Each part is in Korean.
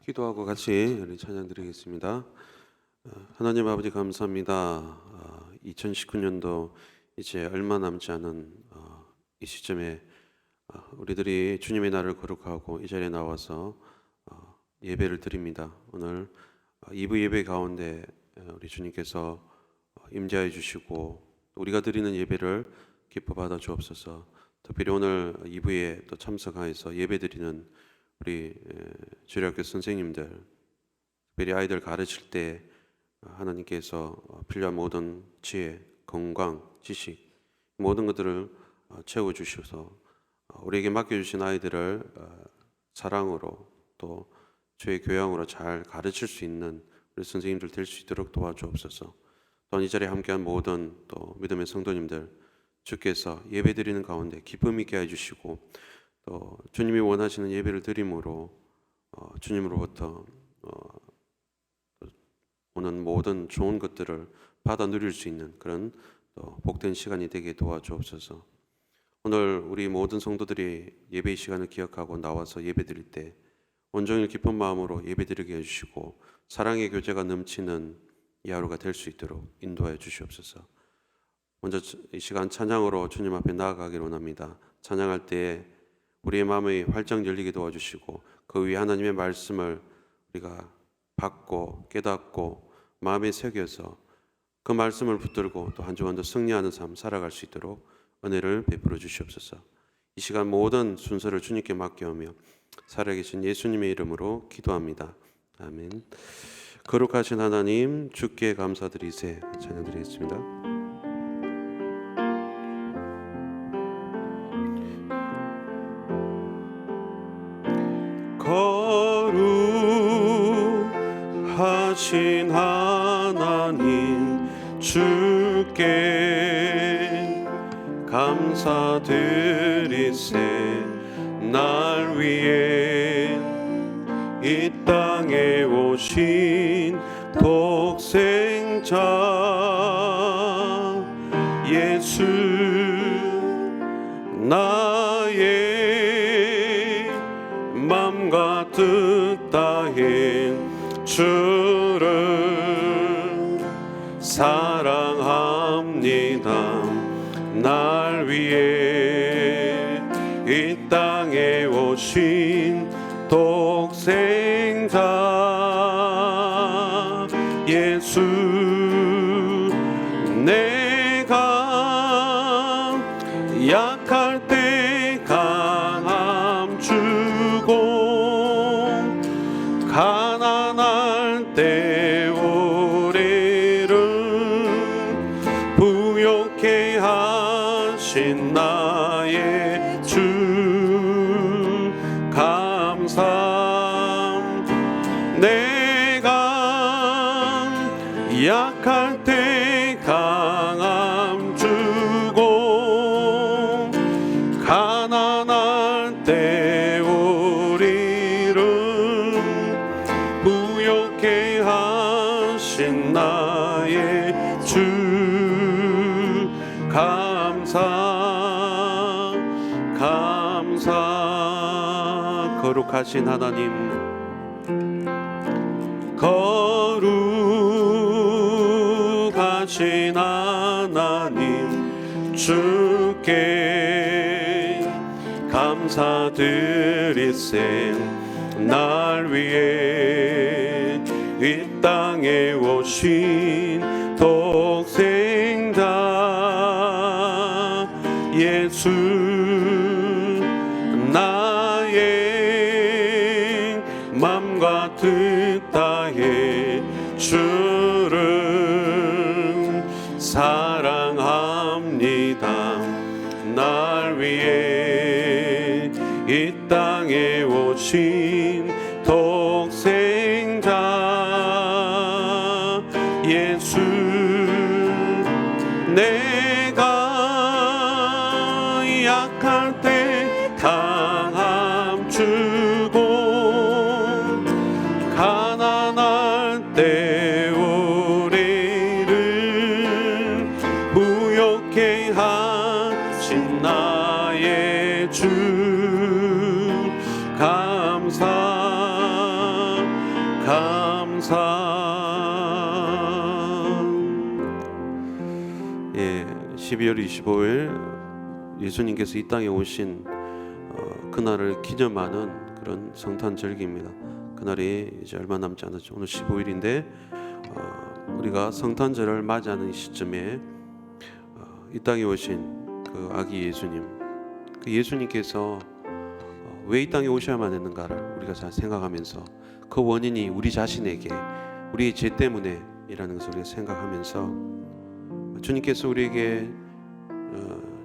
기도하고 같이 우리 찬양 드리겠습니다. 하나님 아버지 감사합니다. 2019년도 이제 얼마 남지 않은 이 시점에 우리들이 주님의 날을 거룩하고 이 자리에 나와서 예배를 드립니다. 오늘 2부 예배 가운데 우리 주님께서 임재해 주시고 우리가 드리는 예배를 기뻐 받아 주옵소서. 특별히 오늘 2부에 또 참석하여서 예배 드리는 우리 주일학교 선생님들, 특별히 아이들 가르칠 때 하나님께서 필요한 모든 지혜, 건강, 지식 모든 것들을 채워주셔서 우리에게 맡겨주신 아이들을 사랑으로 또 주의 교양으로 잘 가르칠 수 있는 우리 선생님들 될 수 있도록 도와주옵소서. 또한 이 자리에 함께한 모든 또 믿음의 성도님들 주께서 예배드리는 가운데 기쁨 있게 해주시고 또 주님이 원하시는 예배를 드림으로 주님으로부터 오는 모든 좋은 것들을 받아 누릴 수 있는 그런 또 복된 시간이 되게 도와주옵소서. 오늘 우리 모든 성도들이 예배의 시간을 기억하고 나와서 예배 드릴 때 온종일 기쁜 마음으로 예배 드리게 해주시고 사랑의 교제가 넘치는 이 하루가 될 수 있도록 인도하여 주시옵소서. 먼저 이 시간 찬양으로 주님 앞에 나아가기를 원합니다. 찬양할 때에 우리의 마음이 활짝 열리게 도와주시고 그 위에 하나님의 말씀을 우리가 받고 깨닫고 마음에 새겨서 그 말씀을 붙들고 또 한 주간 더 승리하는 삶 살아갈 수 있도록 은혜를 베풀어 주시옵소서. 이 시간 모든 순서를 주님께 맡겨오며 살아계신 예수님의 이름으로 기도합니다. 아멘. 거룩하신 하나님 주께 감사드리세. 찬양드리겠습니다. 거룩하신 하나님 주께 감사드리세. 날 위해 이 땅에 오신 독생자 예수 나의 맘과 뜻 다해 주를 사랑합니다. 날 위해 이 땅에 오신 독생자 예수 내가 약할 때 강함 주고 가난할 때 우리를 부욕해 하신 나의 주 감사. 내가 약할 때 강함 주고 가난할 때 우리를 부욕해 하신 나의 주 감사. 거룩하신 하나님 거룩하신 하나님 주께 감사드리세. 날 위해 이 땅에 오신 독생자 예수 나의 맘과 뜻 다해 주를 사랑합니다. 날 위해 이 땅에 오신 독생자 예수 내가 약할 때 강함 주고 가난할 때 우리를 무욕케 하신 나의 주 감사 12월 25일 예수님께서 이 땅에 오신 그날을 기념하는 그런 성탄절기입니다. 그날이 이제 얼마 남지 않았죠. 오늘 15일인데 우리가 성탄절을 맞이하는 시점에 이 땅에 오신 그 아기 예수님, 그 예수님께서 왜 이 땅에 오셔야만 했는가를 우리가 잘 생각하면서 그 원인이 우리 자신에게 우리의 죄 때문에 이라는 것을 우리가 생각하면서 주님께서 우리에게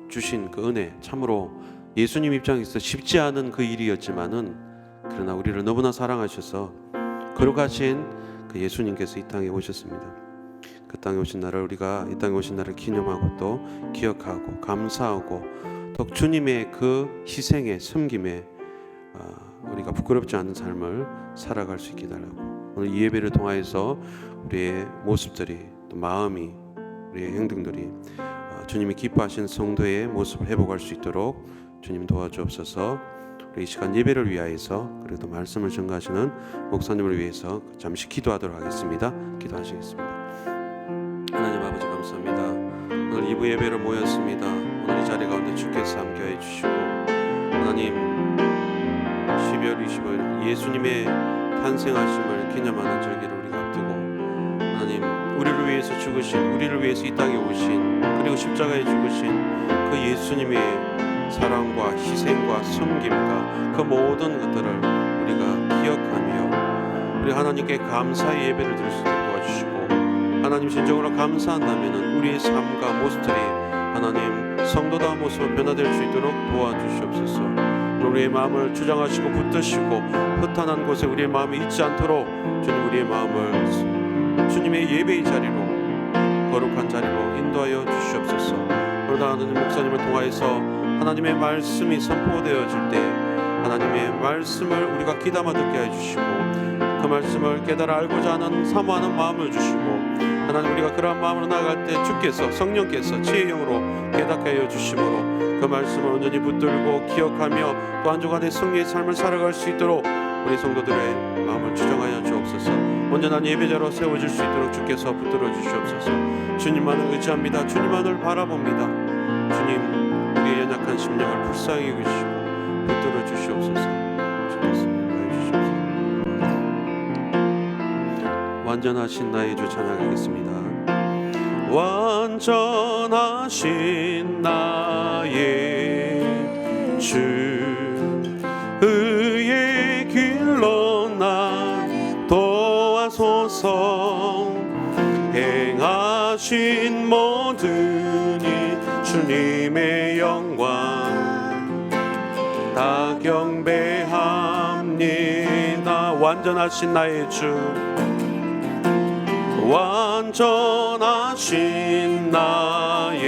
주신 그 은혜, 참으로 예수님 입장에서 쉽지 않은 그 일이었지만은 그러나 우리를 너무나 사랑하셔서 거룩하신 그 예수님께서 이 땅에 오셨습니다. 그 땅에 오신 날을 우리가 이 땅에 오신 날을 기념하고 또 기억하고 감사하고 또 주님의 그 희생에 섬김에 우리가 부끄럽지 않은 삶을 살아갈 수 있게 달라고 오늘 이 예배를 통하여서 우리의 모습들이 또 마음이 우리의 행동들이 주님이 기뻐하신 성도의 모습을 회복할 수 있도록 주님 도와주옵소서. 우리 이 시간 예배를 위하여서 그래도 말씀을 전가하시는 목사님을 위해서 잠시 기도하도록 하겠습니다. 기도하시겠습니다. 하나님 아버지 감사합니다. 오늘 2부 예배를 모였습니다. 오늘 이 자리 가운데 주께서 함께해 주시고 하나님 12월 25일 예수님의 탄생하심을 기념하는 절기를 우리가 앞두고 하나님 우리를 위해서 죽으신, 우리를 위해서 이 땅에 오신, 그리고 십자가에 죽으신 그 예수님의 사랑과 희생과 섬김과 그 모든 것들을 우리가 기억하며 우리 하나님께 감사의 예배를 드릴 수 있도록 도와주시고 하나님 진정으로 감사한다면 우리의 삶과 모습들이 하나님 성도다운 모습으로 변화될 수 있도록 도와주시옵소서. 우리의 마음을 주장하시고 붙드시고 흩어난 곳에 우리의 마음이 있지 않도록 주님 우리의 마음을 주님의 예배의 자리로 거룩한 자리로 인도하여 주시옵소서. 그러다 하나님 목사님을 통하여서 하나님의 말씀이 선포되어질 때 하나님의 말씀을 우리가 귀담아 듣게 해주시고 그 말씀을 깨달아 알고자 하는 사모하는 마음을 주시고 하나님 우리가 그러한 마음으로 나아갈 때 주께서 성령께서 지혜의 영으로 깨닫게 하여 주심으로 그 말씀을 온전히 붙들고 기억하며 또 한 주간의 승리의 삶을 살아갈 수 있도록 우리 성도들의 마음을 주장하여 주옵소서. 온전한 예배자로 세워질 수 있도록 주께서 붙들어 주시옵소서. 주님만을 의지합니다. 주님만을 바라봅니다. 주님 우리의 연약한 심령을 불쌍히 여기시고 붙들어 주시옵소서. 주께서 인도해 주시옵소서. 완전하신 나의 주 찬양하겠습니다. 완전하신 나의 주 의의 길로 나 도와소서. 행하신 모든 이 주님의 영광 다 경배합니다. 완전하신 나의 주 완전하신 나의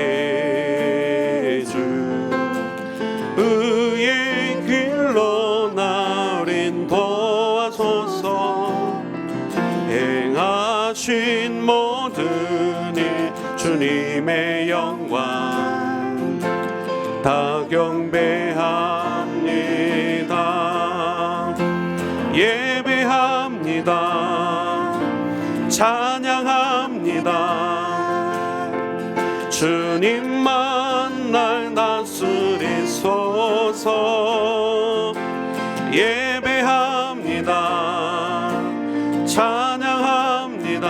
주 의의 길로 나를 도와소서. 행하신 모든 일 주님의 영광 다 경배합니다. 예배합니다. 찬양합니다. 주님만 날 다스리소서. 예배합니다. 찬양합니다.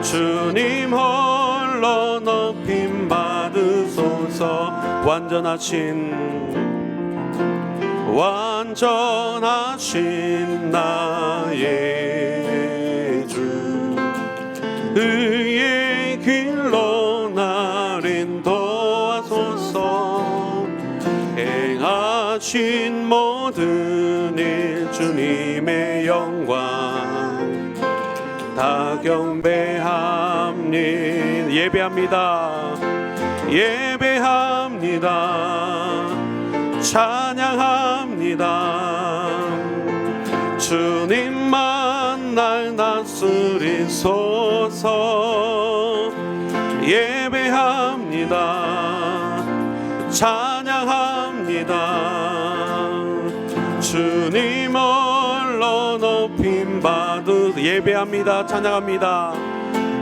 주님 홀로 높임 받으소서. 완전하신 나의 주 의의 길로 나를 도와소서. 행하신 모든 일 주님의 영광 다 경배합니 예배합니다. 예배합니다. 찬양합니다. 주님만 날 다스리소서. 예배합니다. 찬양합니다. 주님 홀로 높임 받으 예배합니다. 찬양합니다.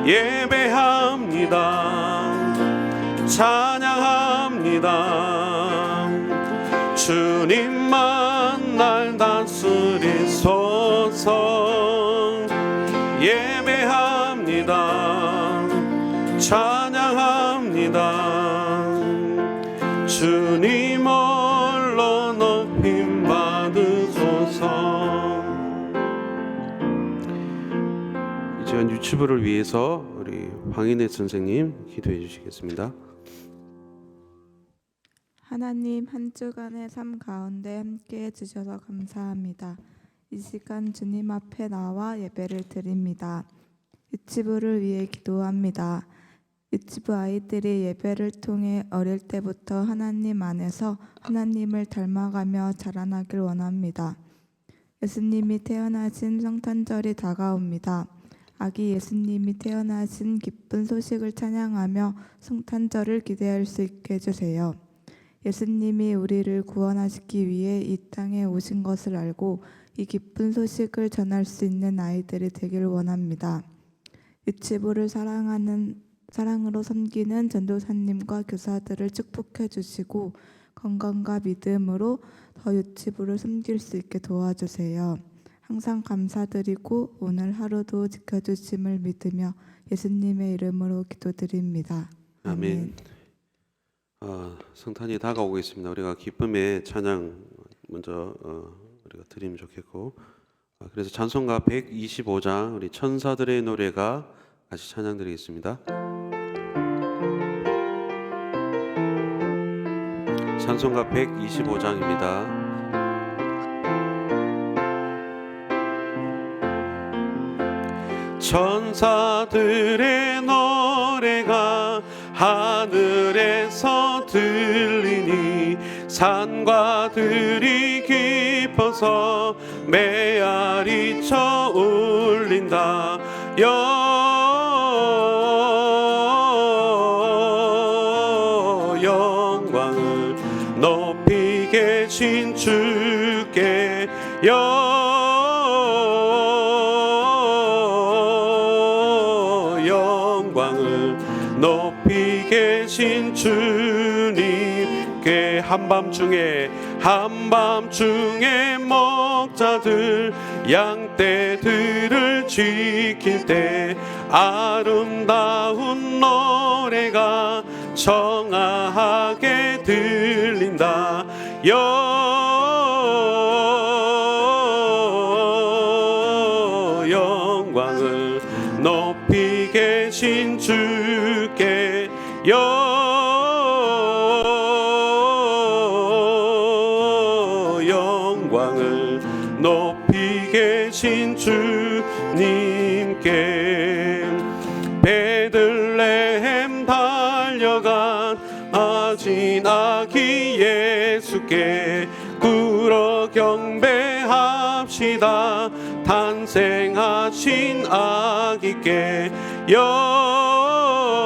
예배합니다. 찬양합니다. 주님만 날 다스리소서. 예배합니다. 찬양합니다. 주님 홀로 높임 받으소서. 이 시간 유튜브를 위해서 우리 황인혜 선생님 기도해 주시겠습니다. 하나님, 한 주간의 삶 가운데 함께해 주셔서 감사합니다. 이 시간 주님 앞에 나와 예배를 드립니다. 유치부를 위해 기도합니다. 유치부 아이들이 예배를 통해 어릴 때부터 하나님 안에서 하나님을 닮아가며 자라나길 원합니다. 예수님이 태어나신 성탄절이 다가옵니다. 아기 예수님이 태어나신 기쁜 소식을 찬양하며 성탄절을 기대할 수 있게 해주세요. 예수님이 우리를 구원하시기 위해 이 땅에 오신 것을 알고 이 기쁜 소식을 전할 수 있는 아이들이 되길 원합니다. 유치부를 사랑으로 섬기는 전도사님과 교사들을 축복해 주시고 건강과 믿음으로 더 유치부를 섬길 수 있게 도와주세요. 항상 감사드리고 오늘 하루도 지켜주심을 믿으며 예수님의 이름으로 기도드립니다. 아멘. 성탄이 다가오고 있습니다. 우리가 기쁨의 찬양 먼저 우리가 드리면 좋겠고, 그래서 찬송가 125장 우리 천사들의 노래가 같이 찬양 드리겠습니다. 찬송가 125장입니다. 천사들의 노래가 하늘에서 들리니 산과 들이 깊어서 메아리쳐 울린다. 영광을 높이 계신 주께 영광을 높이 계신 주님께 한밤중에 목자들 양떼들을 지킬 때 아름다운 노래가 청아하게 들린다. 영광을 높이 계신 주께 영광을 높이 계신 주님께 베들레헴 달려간 아진 아기 예수께 꿇어 경배합시다. 탄생하신 아기께 영광을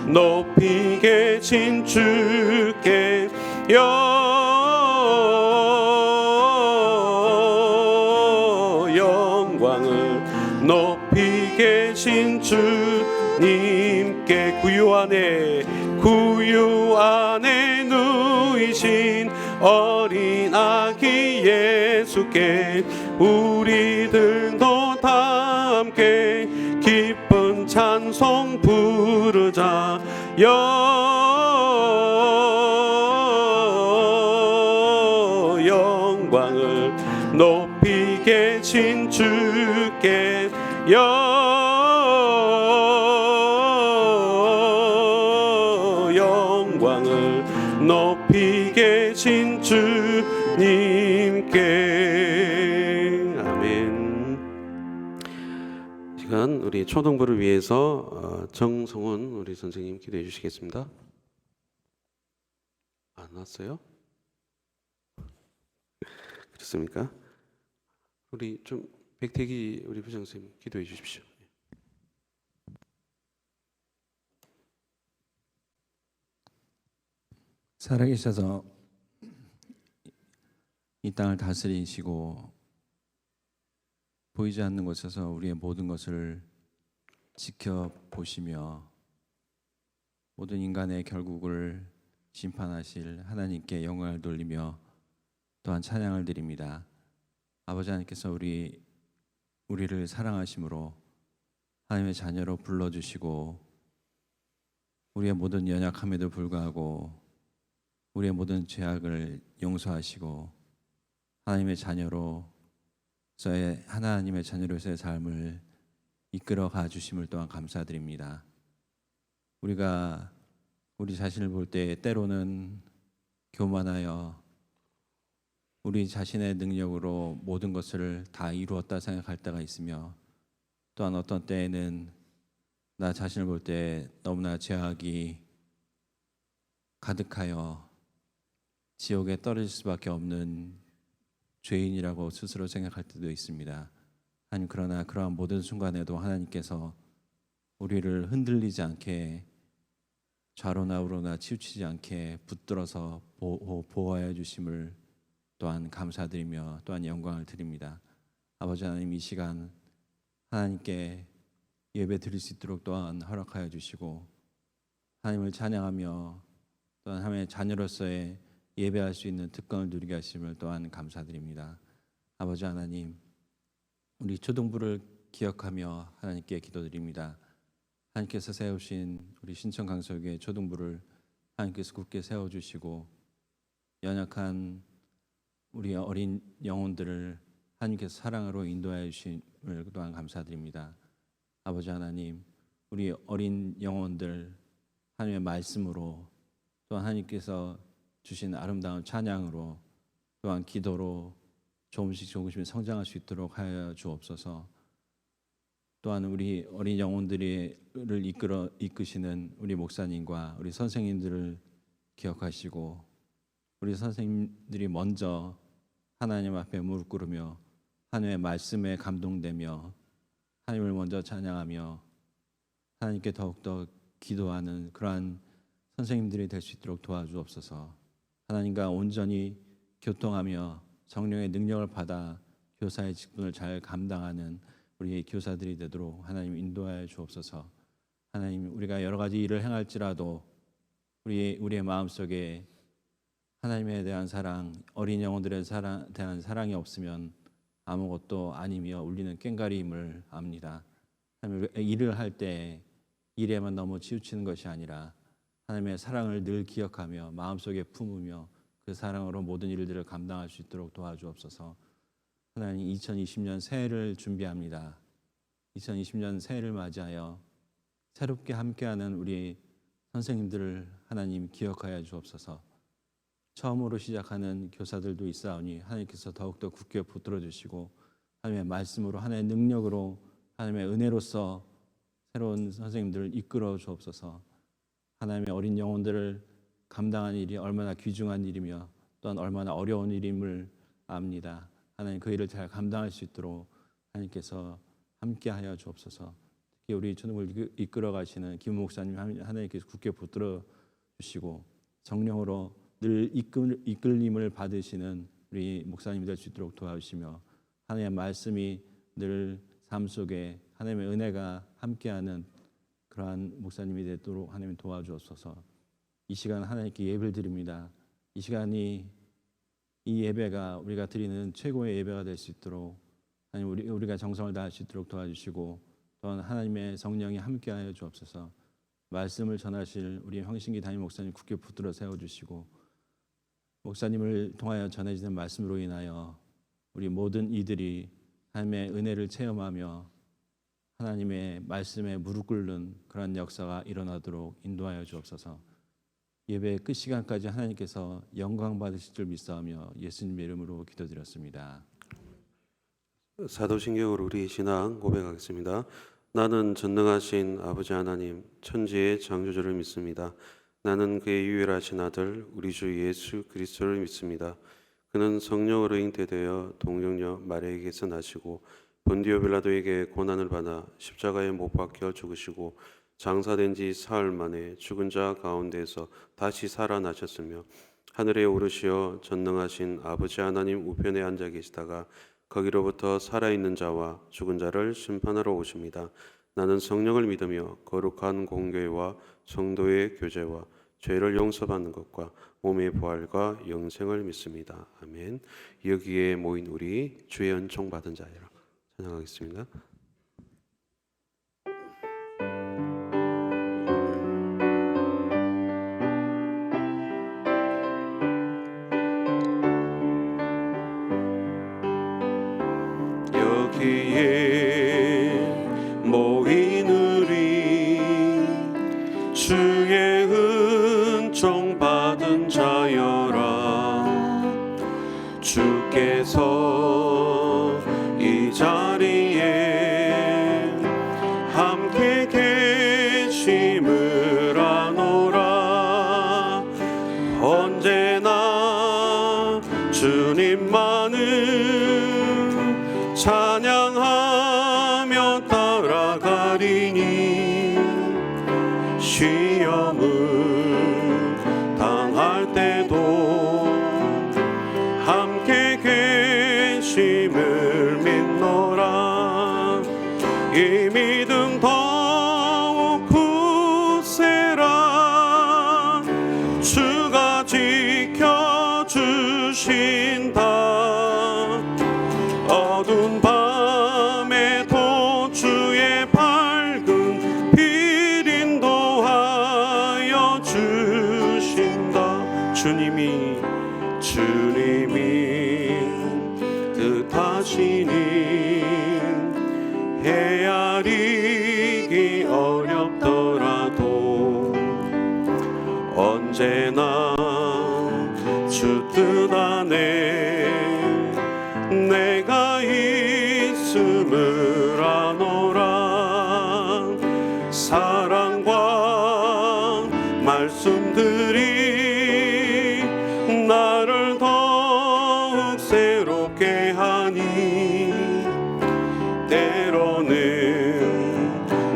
높이 계신 주께 영광을 높이 계신 주님께 구유 안에 누이신 어린 아기 예수께 우리들도 다 함께 기쁜 찬송 부르자. 영광을 높이 계신 주께 영광을 높이 계신 주 주님께. 아멘. 이 시간 우리 초등부를 위해서 정성훈 우리 선생님 기도해 주시겠습니다. 안 왔어요? 그렇습니까? 우리 좀 백태기 우리 부장 선생님 기도해 주십시오. 살아계셔서 이 땅을 다스리시고 보이지 않는 곳에서 우리의 모든 것을 지켜보시며 모든 인간의 결국을 심판하실 하나님께 영광을 돌리며 또한 찬양을 드립니다. 아버지 하나님께서 우리를 사랑하심으로 하나님의 자녀로 불러주시고 우리의 모든 연약함에도 불구하고 우리의 모든 죄악을 용서하시고 하나님의 자녀로서의 삶을 이끌어 가 주심을 또한 감사드립니다. 우리가 우리 자신을 볼 때 때로는 교만하여 우리 자신의 능력으로 모든 것을 다 이루었다 생각할 때가 있으며 또한 어떤 때에는 나 자신을 볼 때 너무나 죄악이 가득하여 지옥에 떨어질 수밖에 없는 죄인이라고 스스로 생각할 때도 있습니다. 하나님, 그러나 그러한 모든 순간에도 하나님께서 우리를 흔들리지 않게 좌로나 우로나 치우치지 않게 붙들어서 보호하여 주심을 또한 감사드리며 또한 영광을 드립니다. 아버지 하나님, 이 시간 하나님께 예배 드릴 수 있도록 또한 허락하여 주시고 하나님을 찬양하며 또한 하나님의 자녀로서의 예배할 수 있는 특권을 누리게 하심을 또한 감사드립니다. 아버지 하나님, 우리 초등부를 기억하며 하나님께 기도드립니다. 하나님께서 세우신 우리 신천 강서교회 초등부를 하나님께서 굳게 세워주시고 연약한 우리 어린 영혼들을 하나님께서 사랑으로 인도하여 주심을 또한 감사드립니다. 아버지 하나님, 우리 어린 영혼들 하나님의 말씀으로 또한 하나님께서 주신 아름다운 찬양으로 또한 기도로 조금씩 성장할 수 있도록 하여 주옵소서. 또한 우리 어린 영혼들을 이끄시는 우리 목사님과 우리 선생님들을 기억하시고 우리 선생님들이 먼저 하나님 앞에 무릎 꿇으며 하나님의 말씀에 감동되며 하나님을 먼저 찬양하며 하나님께 더욱더 기도하는 그러한 선생님들이 될 수 있도록 도와주옵소서. 하나님과 온전히 교통하며 성령의 능력을 받아 교사의 직분을 잘 감당하는 우리 교사들이 되도록 하나님 인도하여 주옵소서. 하나님, 우리가 여러 가지 일을 행할지라도 우리의 마음속에 하나님에 대한 사랑, 어린 영혼들에 대한 사랑이 없으면 아무것도 아니며 울리는 꽹과리임을 압니다. 하나님, 일을 할 때 일에만 너무 치우치는 것이 아니라 하나님의 사랑을 늘 기억하며 마음속에 품으며 그 사랑으로 모든 일들을 감당할 수 있도록 도와주옵소서. 하나님, 2020년 새해를 준비합니다. 2020년 새해를 맞이하여 새롭게 함께하는 우리 선생님들을 하나님 기억하여 주옵소서. 처음으로 시작하는 교사들도 있사오니 하나님께서 더욱더 굳게 붙들어 주시고 하나님의 말씀으로 하나님의 능력으로 하나님의 은혜로서 새로운 선생님들을 이끌어 주옵소서. 하나님의 어린 영혼들을 감당하는 일이 얼마나 귀중한 일이며 또한 얼마나 어려운 일임을 압니다. 하나님, 그 일을 잘 감당할 수 있도록 하나님께서 함께하여 주옵소서. 특히 우리 초등부를 이끌어 가시는 김 목사님 하나님께서 굳게 붙들어 주시고 성령으로 늘 이끌림을 받으시는 우리 목사님이 될 수 있도록 도와주시며 하나님의 말씀이 늘 삶 속에 하나님의 은혜가 함께하는 그러한 목사님이 되도록 하나님 도와주옵소서. 이 시간 하나님께 예배를 드립니다. 이 시간이 이 예배가 우리가 드리는 최고의 예배가 될 수 있도록 하나님 우리가 정성을 다할 수 있도록 도와주시고 또한 하나님의 성령이 함께하여 주옵소서. 말씀을 전하실 우리 황신기 담임 목사님 굳게 붙들어 세워주시고 목사님을 통하여 전해지는 말씀으로 인하여 우리 모든 이들이 하나님의 은혜를 체험하며 하나님의 말씀에 무릎 꿇는 그런 역사가 일어나도록 인도하여 주옵소서. 예배 끝 시간까지 하나님께서 영광 받으실 줄 믿사오며 예수님의 이름으로 기도드렸습니다. 사도신경으로 우리 신앙 고백하겠습니다. 나는 전능하신 아버지 하나님 천지의 창조주를 믿습니다. 나는 그의 유일하신 아들 우리 주 예수 그리스도를 믿습니다. 그는 성령으로 잉태되어 동정녀 마리아에게서 나시고 본디오 빌라도에게 고난을 받아 십자가에 못 박혀 죽으시고 장사된 지 사흘 만에 죽은 자 가운데서 다시 살아나셨으며 하늘에 오르시어 전능하신 아버지 하나님 우편에 앉아 계시다가 거기로부터 살아있는 자와 죽은 자를 심판하러 오십니다. 나는 성령을 믿으며 거룩한 공교회와 성도의 교제와 죄를 용서받는 것과 몸의 부활과 영생을 믿습니다. 아멘. 여기에 모인 우리 주의 은총 받은 자여라 찬양하겠습니다. 여기에 모인 우리 주의 은총 받은 자여라. 주께서 이 자리에 함께 계심을 아노라. 언제나 주님만을 찬양하며 따라가리니 시험을 당할 때도 함께 계심을 믿노라. 이 믿음 더욱 굳세라. 주가 지켜주신다. 어두운 밤에도 주의 밝은 빛 인도하여 주신다. 주님이 뜻하시니 헤아리기 어렵더라도 언제나 주 뜻 안에 내가 있음을 아노라. 사랑과 말씀들이 나를 더욱 새롭게 하니 때로는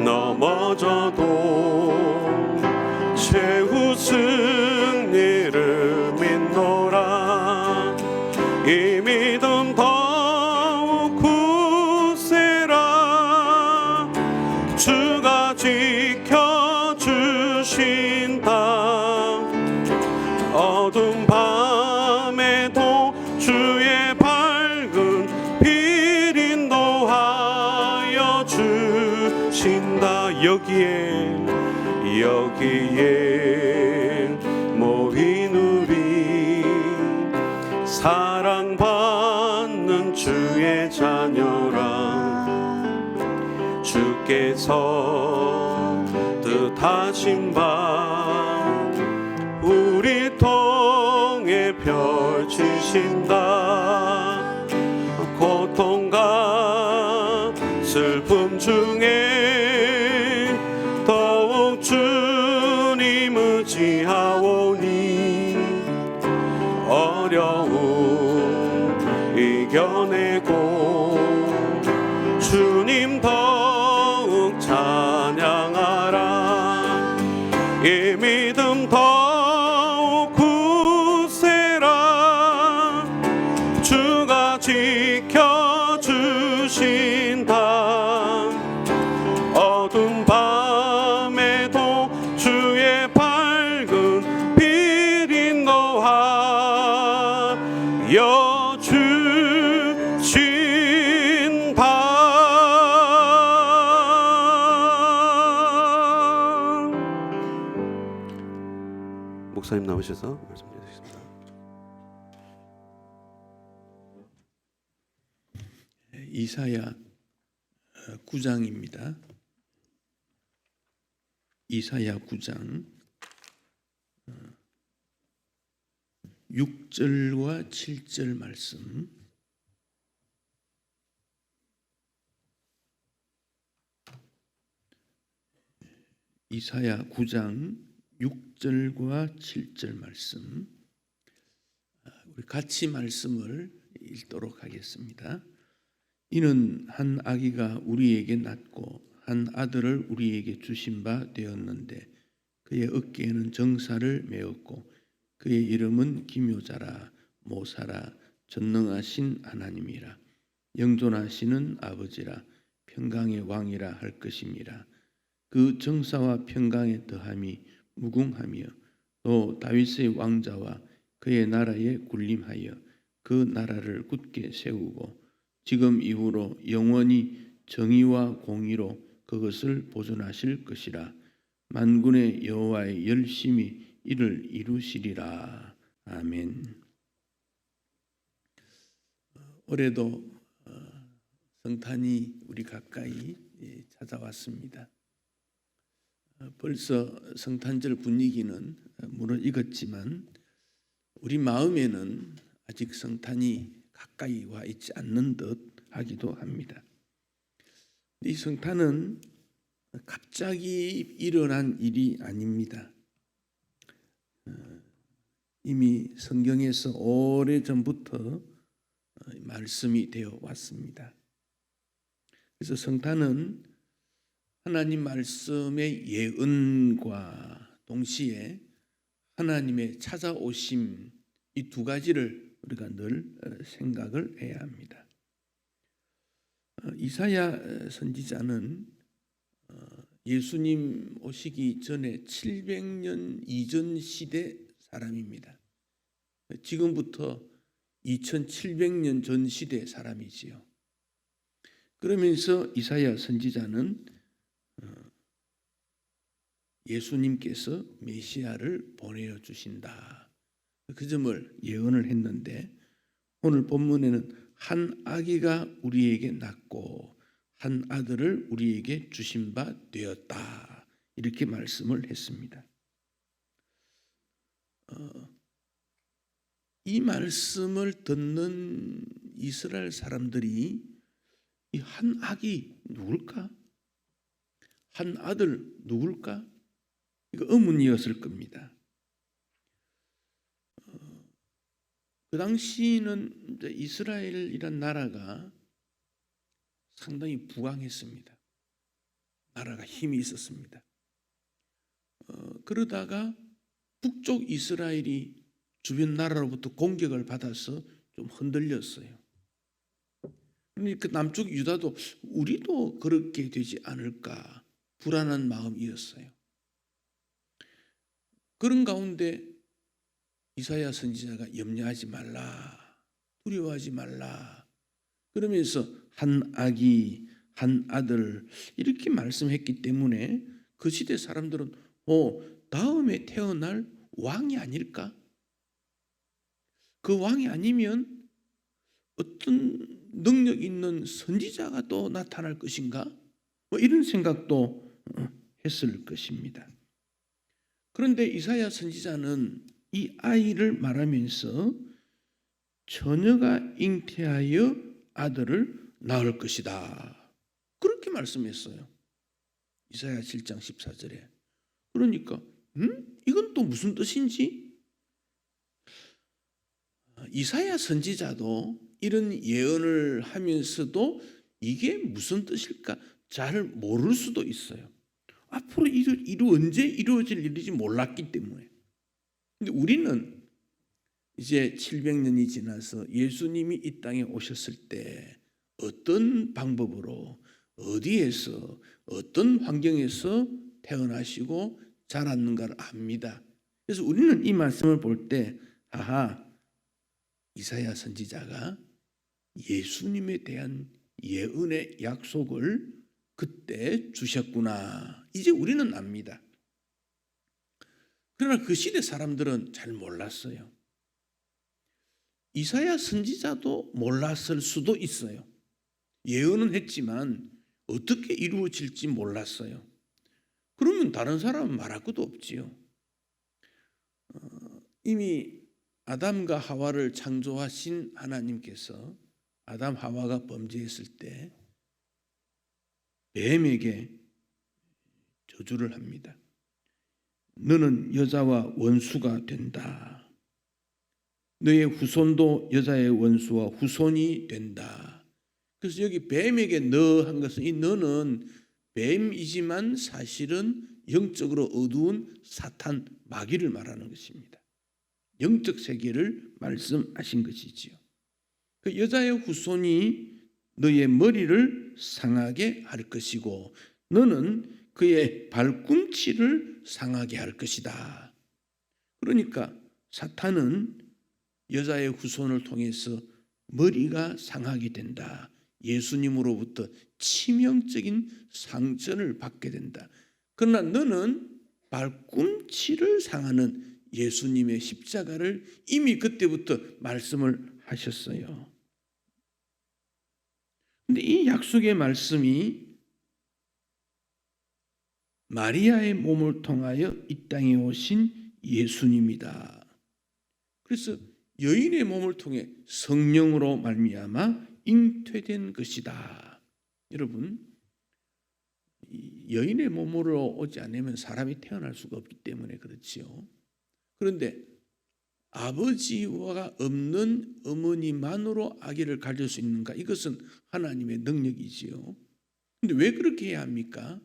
넘어져도 최후 승리를 믿노라. 이 믿음 더욱 굳세라. 주가 지켜주신다. 어두운 밤에도 주의 밝은 빛 인도하여 주신다. 여기에 모인 우리 사랑받는 주의 자녀라. 주께서 뜻하신 바 우리 통해 펼치신다. 고통과 슬픔 중에 더욱 주님 의지하오니 어려움 이겨내고 주님 더욱 찬양하라. 이 믿음 더욱 굳세라. 주가 지켜주신다. 어두운 밤에도 주의 밝은 빛 인도하여 주신다. 목사님 나오셔서 말씀해 주시겠습니다. 이사야 9장입니다. 이사야 9장 6절과 7절 말씀. 이사야 9장 6절과 7절 말씀. 우리 같이 말씀을 읽도록 하겠습니다. 이는 한 아기가 우리에게 낳고 한 아들을 우리에게 주신 바 되었는데 그의 어깨에는 정사를 메었고 그의 이름은 기묘자라 모사라 전능하신 하나님이라 영존하시는 아버지라 평강의 왕이라 할 것임이라. 그 정사와 평강의 더함이 무궁하며 또 다윗의 왕자와 그의 나라에 군림하여 그 나라를 굳게 세우고 지금 이후로 영원히 정의와 공의로 그것을 보존하실 것이라. 만군의 여호와의 열심히 이를 이루시리라. 아멘. 올해도 성탄이 우리 가까이 찾아왔습니다. 벌써 성탄절 분위기는 무르익었지만 우리 마음에는 아직 성탄이 가까이 와 있지 않는 듯 하기도 합니다. 이 성탄은 갑자기 일어난 일이 아닙니다. 이미 성경에서 오래전부터 말씀이 되어 왔습니다. 그래서 성탄은 하나님 말씀의 예언과 동시에 하나님의 찾아오심, 이 두 가지를 우리가 늘 생각을 해야 합니다. 이사야 선지자는 예수님 오시기 전에 700년 이전 시대 사람입니다. 지금부터 2700년 전 시대 사람이지요. 그러면서 이사야 선지자는 예수님께서 메시아를 보내어 주신다, 그 점을 예언을 했는데 오늘 본문에는 한 아기가 우리에게 낳고 한 아들을 우리에게 주신 바 되었다, 이렇게 말씀을 했습니다. 이 말씀을 듣는 이스라엘 사람들이 이 한 아기 누굴까? 한 아들 누굴까? 이거 의문이었을 겁니다. 그 당시는 이제 이스라엘이란 나라가 상당히 부강했습니다. 나라가 힘이 있었습니다. 그러다가 북쪽 이스라엘이 주변 나라로부터 공격을 받아서 좀 흔들렸어요. 그러니까 남쪽 유다도 우리도 그렇게 되지 않을까 불안한 마음이었어요. 그런 가운데 이사야 선지자가 염려하지 말라, 두려워하지 말라 그러면서 한 아기, 한 아들 이렇게 말씀했기 때문에 그 시대 사람들은 다음에 태어날 왕이 아닐까? 그 왕이 아니면 어떤 능력 있는 선지자가 또 나타날 것인가? 이런 생각도 했을 것입니다. 그런데 이사야 선지자는 이 아이를 말하면서 처녀가 잉태하여 아들을 낳을 것이다, 그렇게 말씀했어요. 이사야 7장 14절에. 그러니까 이건 또 무슨 뜻인지? 이사야 선지자도 이런 예언을 하면서도 이게 무슨 뜻일까 잘 모를 수도 있어요. 앞으로 언제 이루어질 일인지 몰랐기 때문에. 근데 우리는 이제 700년이 지나서 예수님이 이 땅에 오셨을 때 어떤 방법으로 어디에서 어떤 환경에서 태어나시고 자랐는가를 압니다. 그래서 우리는 이 말씀을 볼 때 이사야 선지자가 예수님에 대한 예언의 약속을 그때 주셨구나, 이제 우리는 압니다. 그러나 그 시대 사람들은 잘 몰랐어요. 이사야 선지자도 몰랐을 수도 있어요. 예언은 했지만 어떻게 이루어질지 몰랐어요. 그러면 다른 사람은 말할 것도 없지요. 이미 아담과 하와를 창조하신 하나님께서 아담 하와가 범죄했을 때 뱀에게 저주를 합니다. 너는 여자와 원수가 된다. 너의 후손도 여자의 원수와 후손이 된다. 그래서 여기 뱀에게 너 한 것은 이 너는 뱀이지만 사실은 영적으로 어두운 사탄 마귀를 말하는 것입니다. 영적 세계를 말씀하신 것이지요. 그 여자의 후손이 너의 머리를 상하게 할 것이고 너는 그의 발꿈치를 상하게 할 것이다. 그러니까 사탄은 여자의 후손을 통해서 머리가 상하게 된다. 예수님으로부터 치명적인 상처를 받게 된다. 그러나 너는 발꿈치를 상하는 예수님의 십자가를 이미 그때부터 말씀을 하셨어요. 그런데 이 약속의 말씀이 마리아의 몸을 통하여 이 땅에 오신 예수님이다. 그래서 여인의 몸을 통해 성령으로 말미암아 잉태된 것이다. 여러분, 여인의 몸으로 오지 않으면 사람이 태어날 수가 없기 때문에 그렇지요. 그런데 아버지와 없는 어머니만으로 아기를 가질 수 있는가? 이것은 하나님의 능력이지요. 그런데 왜 그렇게 해야 합니까?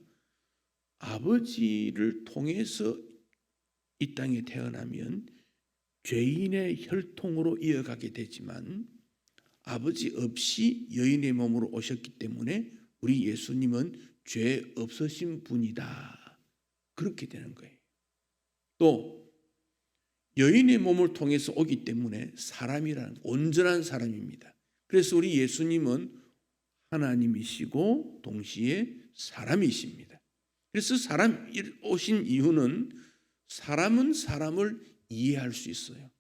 아버지를 통해서 이 땅에 태어나면 죄인의 혈통으로 이어가게 되지만 아버지 없이 여인의 몸으로 오셨기 때문에 우리 예수님은 죄 없으신 분이다. 그렇게 되는 거예요. 또 여인의 몸을 통해서 오기 때문에 사람이라는 온전한 사람입니다. 그래서 우리 예수님은 하나님이시고 동시에 사람이십니다. 그래서 사람 오신 이유는 사람은 사람을 이해할 수 있어요.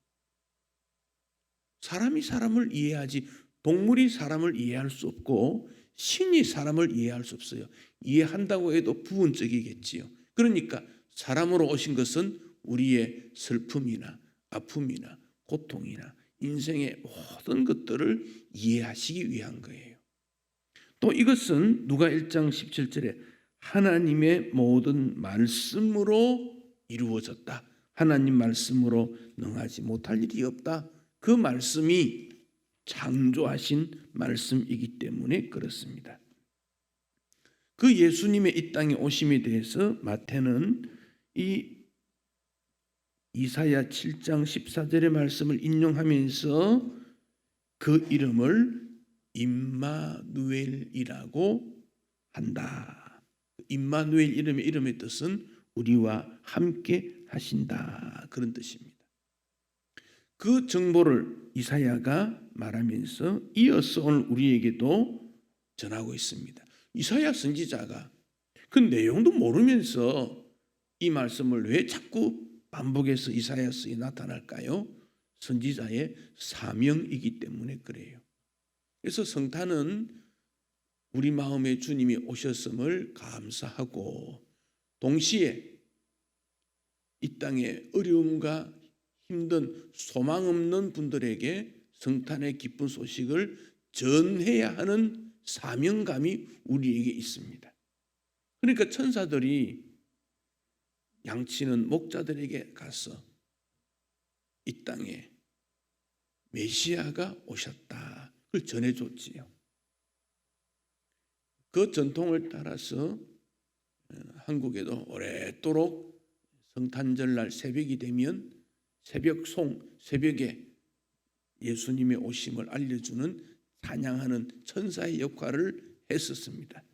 사람이 사람을 이해하지 동물이 사람을 이해할 수 없고 신이 사람을 이해할 수 없어요. 이해한다고 해도 부분적이겠지요. 그러니까 사람으로 오신 것은 우리의 슬픔이나 아픔이나 고통이나 인생의 모든 것들을 이해하시기 위한 거예요. 또 이것은 누가 1장 17절에 하나님의 모든 말씀으로 이루어졌다. 하나님 말씀으로 능하지 못할 일이 없다. 그 말씀이 창조하신 말씀이기 때문에 그렇습니다. 그 예수님의 이 땅에 오심에 대해서 마태는 이 이사야 7장 14절의 말씀을 인용하면서 그 이름을 임마누엘이라고 한다. 임마누엘 이름의 뜻은 우리와 함께 하신다. 그런 뜻입니다. 그 정보를 이사야가 말하면서 이어서 오늘 우리에게도 전하고 있습니다. 이사야 선지자가 그 내용도 모르면서 이 말씀을 왜 자꾸 반복해서 이사야서에 나타날까요? 선지자의 사명이기 때문에 그래요. 그래서 성탄은 우리 마음에 주님이 오셨음을 감사하고 동시에 이 땅에 어려움과 힘든 소망 없는 분들에게 성탄의 기쁜 소식을 전해야 하는 사명감이 우리에게 있습니다. 그러니까 천사들이 양치는 목자들에게 가서 이 땅에 메시아가 오셨다. 그걸 전해줬지요. 그 전통을 따라서 한국에도 오랫도록 성탄절날 새벽이 되면 새벽에 예수님의 오심을 알려주는 찬양하는 천사의 역할을 했었습니다.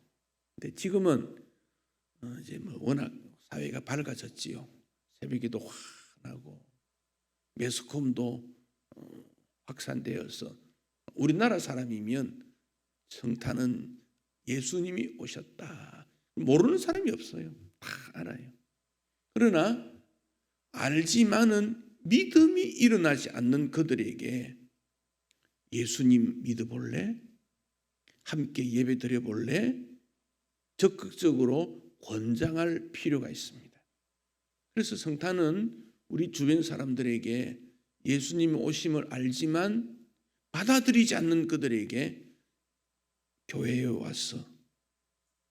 근데 지금은 이제 워낙 사회가 밝아졌지요. 새벽에도 환하고 매스컴도 확산되어서 우리나라 사람이면 성탄은 예수님이 오셨다. 모르는 사람이 없어요. 다 알아요. 그러나 알지만은 믿음이 일어나지 않는 그들에게 예수님 믿어볼래? 함께 예배 드려볼래? 적극적으로 권장할 필요가 있습니다. 그래서 성탄은 우리 주변 사람들에게 예수님의 오심을 알지만 받아들이지 않는 그들에게 교회에 와서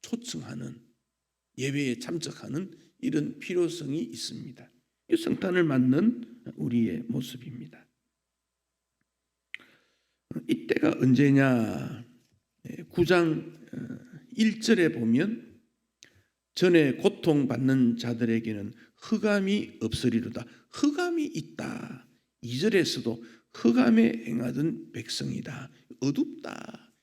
초청하는, 예배에 참석하는 이런 필요성이 있습니다. 이 성탄을 맞는 우리의 모습입니다. 이때가 언제냐? 9장 1절에 보면 전에 고통받는 자들에게는 흑암이 없으리로다. 흑암이 있다. 2절에서도 흑암에 행하던 백성이다. 어둡다.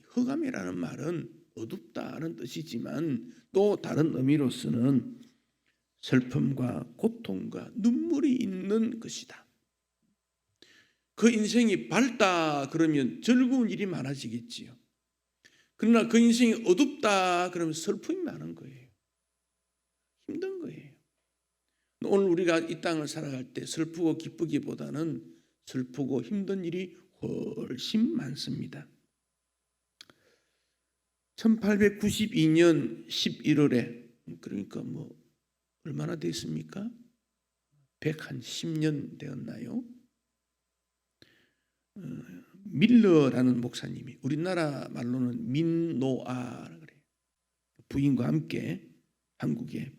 흑암이라는 말은 어둡다는 뜻이지만 또 다른 의미로서는 슬픔과 고통과 눈물이 있는 것이다. 그 인생이 밝다 그러면 즐거운 일이 많아지겠지요. 그러나 그 인생이 어둡다 그러면 슬픔이 많은 거예요. 힘든 거예요. 오늘 우리가 이 땅을 살아갈 때 슬프고 기쁘기보다는 슬프고 힘든 일이 훨씬 많습니다. 1892년 11월에 그러니까 얼마나 됐습니까? 110년 되었나요? 밀러라는 목사님이, 우리나라 말로는 민노아라 그래요. 부인과 함께 한국에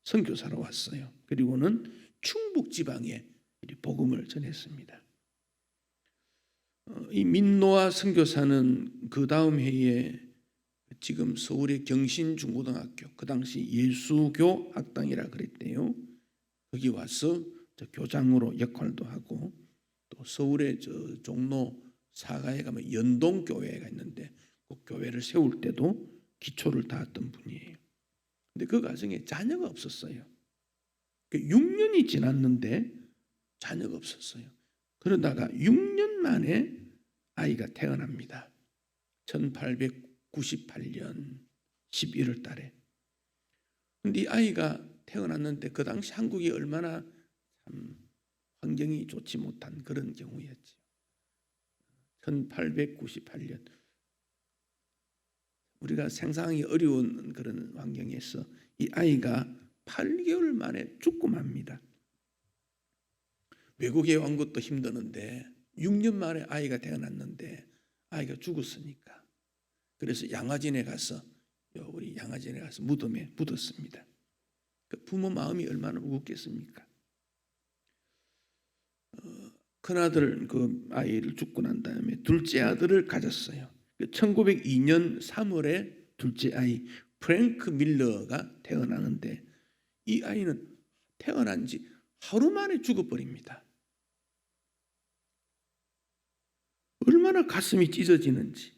선교사로 왔어요. 그리고는 충북 지방에 복음을 전했습니다. 이 민노아 선교사는 그 다음 해에 지금 서울의 경신중고등학교, 그 당시 예수교 학당이라 그랬대요. 거기 와서 교장으로 역할도 하고, 또 서울의 종로 사가에 가면 연동교회가 있는데 그 교회를 세울 때도 기초를 닦았던 분이에요. 근데 그 과정에 자녀가 없었어요. 6년이 지났는데 자녀가 없었어요. 그러다가 6년 만에 아이가 태어납니다. 1898년 11월 달에. 근데 이 아이가 태어났는데 그 당시 한국이 얼마나 참 환경이 좋지 못한 그런 경우였죠. 1898년 우리가 상상하기 어려운 그런 환경에서 이 아이가 8개월 만에 죽고 맙니다. 외국에 온 것도 힘드는데 6년 만에 아이가 태어났는데 아이가 죽었으니까, 그래서 양화진에 가서 무덤에 묻었습니다. 그 부모 마음이 얼마나 무겁겠습니까? 큰아들 그 아이를 죽고 난 다음에 둘째 아들을 가졌어요. 1902년 3월에 둘째 아이 프랭크 밀러가 태어나는데 이 아이는 태어난 지 하루 만에 죽어버립니다. 얼마나 가슴이 찢어지는지.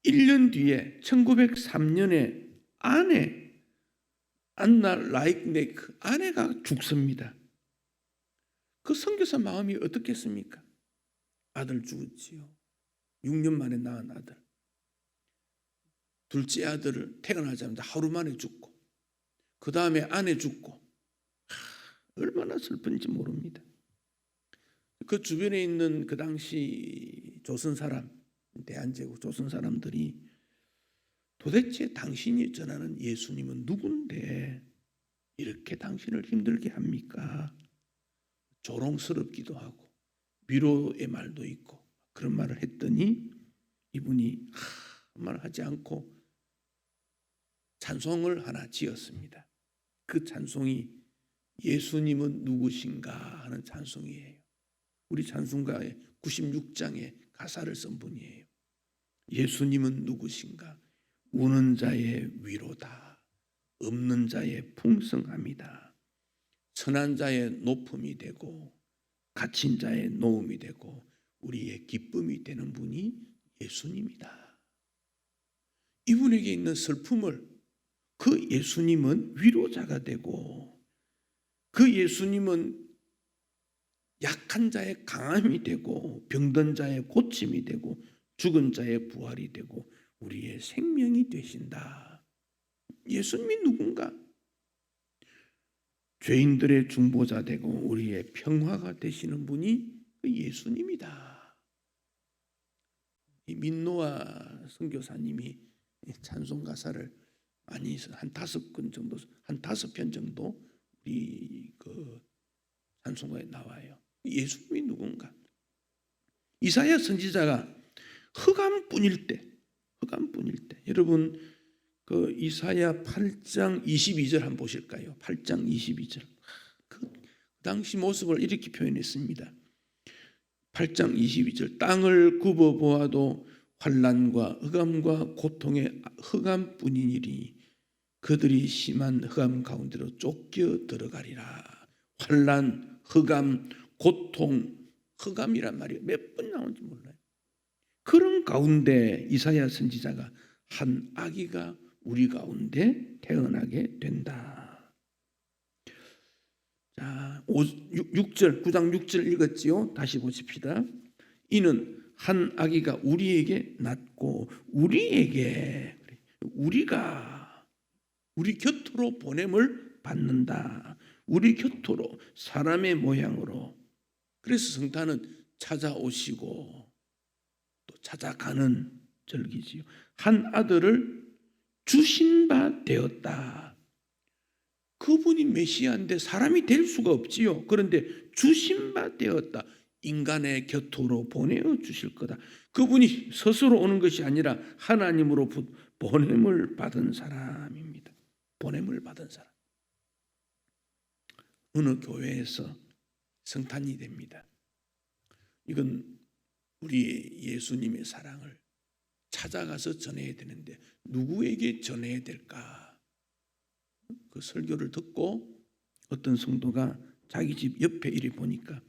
1년 뒤에 1903년에 아내 안나 라이크네크 아내가 죽습니다. 그 선교사 마음이 어떻겠습니까? 아들 죽었지요. 6년 만에 낳은 아들. 둘째 아들을 태어나자마자 하루 만에 죽고, 그 다음에 아내 죽고, 얼마나 슬픈지 모릅니다. 그 주변에 있는 그 당시 조선 사람, 대한제국 조선 사람들이 도대체 당신이 전하는 예수님은 누군데 이렇게 당신을 힘들게 합니까? 조롱스럽기도 하고 위로의 말도 있고 그런 말을 했더니 이분이 아무 말 하지 않고 찬송을 하나 지었습니다. 그 찬송이 예수님은 누구신가 하는 찬송이에요. 우리 찬송가의 96장의 가사를 쓴 분이에요. 예수님은 누구신가? 우는 자의 위로다. 없는 자의 풍성함이다. 선한 자의 높음이 되고 갇힌 자의 놓음이 되고 우리의 기쁨이 되는 분이 예수님이다. 이분에게 있는 슬픔을 그 예수님은 위로자가 되고 그 예수님은 약한 자의 강함이 되고 병든 자의 고침이 되고 죽은 자의 부활이 되고 우리의 생명이 되신다. 예수님이 누군가? 죄인들의 중보자 되고 우리의 평화가 되시는 분이 그 예수님이다. 이 민노아 선교사님이 찬송 가사를 많이 한 5편 정도 우리 그 찬송가에 나와요. 예수님이 누군가? 이사야 선지자가 흑암뿐일 때 여러분 그 이사야 8장 22절 한번 보실까요? 8장 22절. 그 당시 모습을 이렇게 표현했습니다. 8장 22절. 땅을 굽어 보아도 환난과 흑암과 고통의 흑암뿐이니리 그들이 심한 흑암 가운데로 쫓겨 들어가리라. 환난, 흑암, 고통, 흑암이란 말이 몇 번 나오는지 몰라요. 그런 가운데 이사야 선지자가 한 아기가 우리 가운데 태어나게 된다. 자, 9장 6절 읽었지요? 다시 보십시다. 이는 한 아기가 우리에게 낳고 우리가 우리 곁으로 보냄을 받는다. 우리 곁으로 사람의 모양으로. 그래서 성탄은 찾아오시고 또 찾아가는 절기지요. 한 아들을 주신 바 되었다. 그분이 메시아인데 사람이 될 수가 없지요. 그런데 주신 바 되었다. 인간의 곁으로 보내어 주실 거다. 그분이 스스로 오는 것이 아니라 하나님으로 보냄을 받은 사람입니다. 보냄을 받은 사람. 어느 교회에서 성탄이 됩니다. 이건 우리 예수님의 사랑을 찾아가서 전해야 되는데 누구에게 전해야 될까? 그 설교를 듣고 어떤 성도가 자기 집 옆에 이리 보니까